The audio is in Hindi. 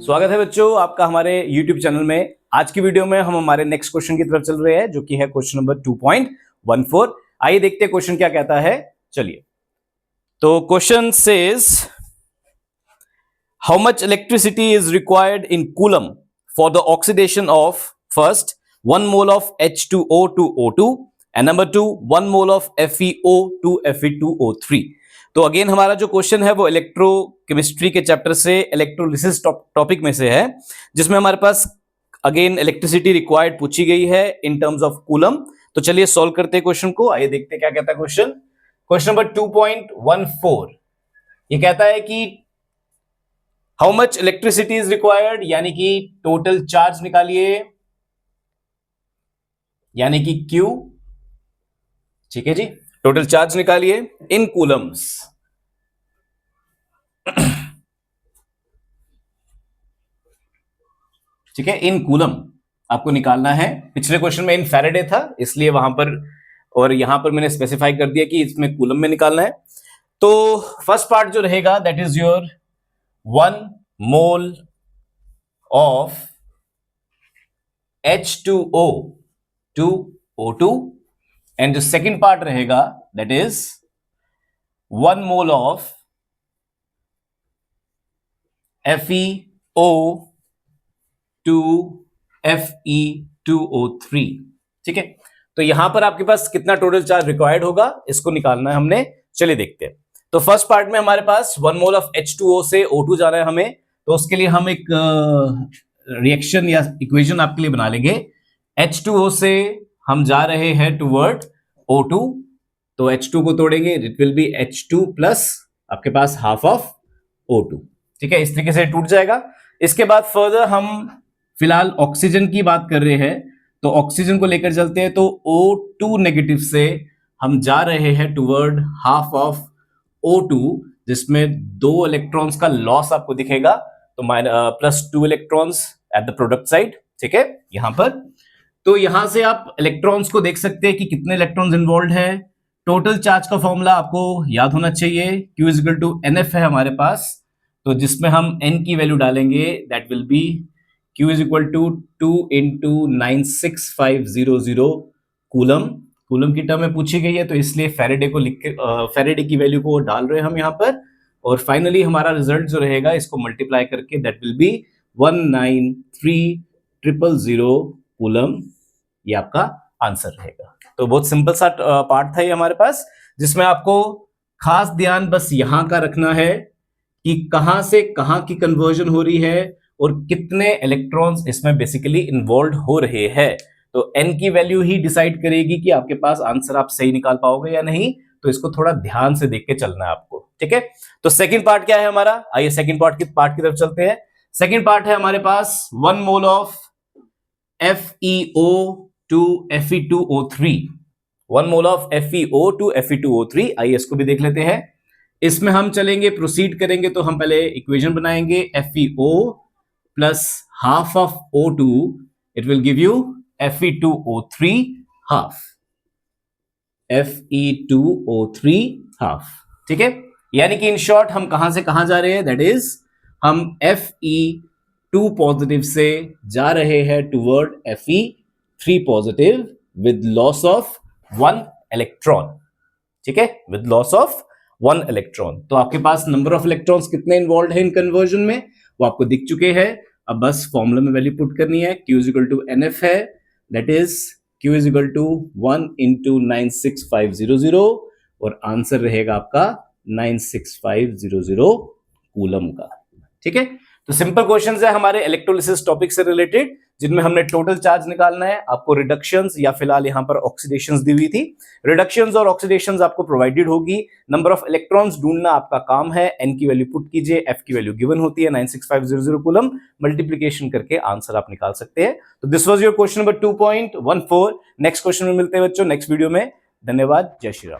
स्वागत है बच्चों आपका हमारे YouTube चैनल में। आज की वीडियो में हम हमारे नेक्स्ट क्वेश्चन की तरफ चल रहे हैं जो कि है क्वेश्चन नंबर 2.14। आइए देखते हैं क्वेश्चन क्या कहता है। चलिए, तो question says how much electricity is required in coulomb for the oxidation of first 1 mole of H2O to O2 and number 2 1 mole of FeO to Fe2O3। तो अगेन हमारा जो क्वेश्चन है वो इलेक्ट्रोकेमिस्ट्री के चैप्टर से इलेक्ट्रोलिसिस टॉपिक में से है, जिसमें हमारे पास अगेन इलेक्ट्रिसिटी रिक्वायर्ड पूछी गई है इन टर्म्स ऑफ कूलम। तो चलिए सॉल्व करते हैं क्वेश्चन को। आइए देखते हैं क्या कहता है क्वेश्चन। क्वेश्चन नंबर 2.14 ये कहता है कि how much electricity is required, यानी कि टोटल चार्ज निकालिए, यानी कि Q। ठीक है जी, टोटल चार्ज निकालिए इन कूलम्स। ठीक है, इन कूलम आपको निकालना है। पिछले क्वेश्चन में इन फैराडे था, इसलिए वहां पर और यहां पर मैंने स्पेसिफाई कर दिया कि इसमें कूलम में निकालना है। तो फर्स्ट पार्ट जो रहेगा that is your 1 mole of H2O to O2 and जो सेकेंड पार्ट रहेगा that is 1 mole of FeO to Fe2O3। ठीक है, तो यहां पर आपके पास कितना टोटल चार्ज रिक्वायर्ड होगा इसको निकालना है हमने। चलिए देखते हैं। तो फर्स्ट पार्ट में हमारे पास 1 मोल ऑफ H2O से O2 जाना है हमें, तो उसके लिए हम एक रिएक्शन या इक्वेशन आपके लिए बना लेंगे। H2O से हम जा रहे हैं टुवर्ड O2, तो H2 को तोड़ेंगे, it will be H2 plus आपके पास हाफ ऑफ O2। ठीक है, इस तरीके से टूट जाएगा। इसके बाद फर्दर हम फिलहाल ऑक्सीजन की बात कर रहे हैं, तो ऑक्सीजन को लेकर चलते हैं। तो O2 नेगेटिव से हम जा रहे हैं टुवर्ड हाफ ऑफ O2, जिसमें 2 इलेक्ट्रॉन्स का लॉस आपको दिखेगा, तो plus 2 electrons at the product side. ठीक है, यहां पर तो यहां से आप इलेक्ट्रॉन्स को देख सकते हैं कि कितने इलेक्ट्रॉन्स इन्वॉल्व है। टोटल चार्ज का फॉर्मूला आपको याद होना चाहिए, Q is equal to NF है हमारे पास, तो जिसमें हम N की वैल्यू डालेंगे that will be Q is equal to 2 into 96500 coulomb. Coulomb की टर्म में पूछी गई है, तो इसलिए फैराडे को लिख के फैराडे की वैल्यू को डाल रहे हैं हम यहाँ पर, और फाइनली हमारा रिजल्ट जो रहेगा इसको मल्टीप्लाई करके दैट विल बी 193,000 कूलम। ये आपका आंसर रहेगा। तो बहुत सिंपल सा पार्ट था ये हमारे पास, जिसमें आपको खास ध्यान बस यहां का रखना है कि कहां से कहां की कन्वर्जन हो रही है और कितने इलेक्ट्रॉन्स इसमें बेसिकली इन्वॉल्व हो रहे हैं। तो N की वैल्यू ही डिसाइड करेगी कि आपके पास आंसर आप सही निकाल पाओगे या नहीं, तो इसको थोड़ा ध्यान से देख के चलना है आपको। ठीक है, तो सेकंड पार्ट क्या है हमारा, आइए सेकंड पार्ट की तरफ चलते हैं। सेकंड पार्ट है हमारे पास 1 mole of FeO to Fe2O3, 1 mole of FeO to Fe2O3। आइए इसको भी देख लेते हैं। इसमें हम चलेंगे, प्रोसीड करेंगे, तो हम पहले इक्वेशन बनाएंगे FeO plus half of O2, it will give you Fe2O3 half, Fe2O3 half. ठीक है, यानी कि इन शॉर्ट हम कहां से कहां जा रहे हैं, दैट इज हम Fe2 पॉजिटिव से जा रहे हैं toward Fe3 positive with loss of 1 electron. ठीक है, विद लॉस ऑफ 1 इलेक्ट्रॉन। तो आपके पास नंबर ऑफ इलेक्ट्रॉन्स कितने इन्वॉल्व है इन कन्वर्जन में वो आपको दिख चुके हैं। अब बस फॉर्मूला में वैल्यू पुट करनी है। Q is equal to NF है, that is Q is equal to 1 into 96500, और आंसर रहेगा आपका 96500 कूलम का। ठीक है, तो सिंपल क्वेश्चंस है हमारे इलेक्ट्रोलिसिस टॉपिक से रिलेटेड, जिनमें हमने टोटल चार्ज निकालना है। आपको रिडक्शंस या फिलहाल यहां पर ऑक्सीडेशंस दी हुई थी, रिडक्शंस और ऑक्सीडेशंस आपको प्रोवाइडेड होगी। नंबर ऑफ इलेक्ट्रॉन्स ढूंढना आपका काम है। N की वैल्यू पुट कीजिए, F की वैल्यू गिवन होती है 96500 कूलम, मल्टीप्लिकेशन करके आंसर आप निकाल सकते हैं। तो this was your question number 2.14। Next question में मिलते हैं बच्चों नेक्स्ट वीडियो में। धन्यवाद, जय श्री राम।